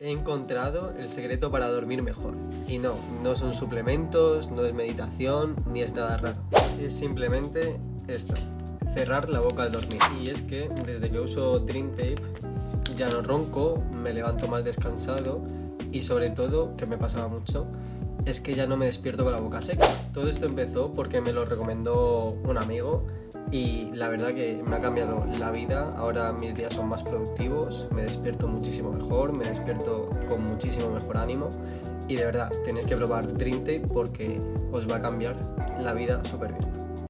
He encontrado el secreto para dormir mejor. Y no son suplementos, no es meditación, ni es nada raro. Es simplemente esto, cerrar la boca al dormir. Y es que desde que uso Dream Tape ya no ronco, me levanto más descansado y sobre todo, que me pasaba mucho, es que ya no me despierto con la boca seca. Todo esto empezó porque me lo recomendó un amigo y la verdad que me ha cambiado la vida. Ahora mis días son más productivos, me despierto muchísimo mejor, me despierto con muchísimo mejor ánimo y de verdad tenéis que probar Dream Tape porque os va a cambiar la vida súper bien.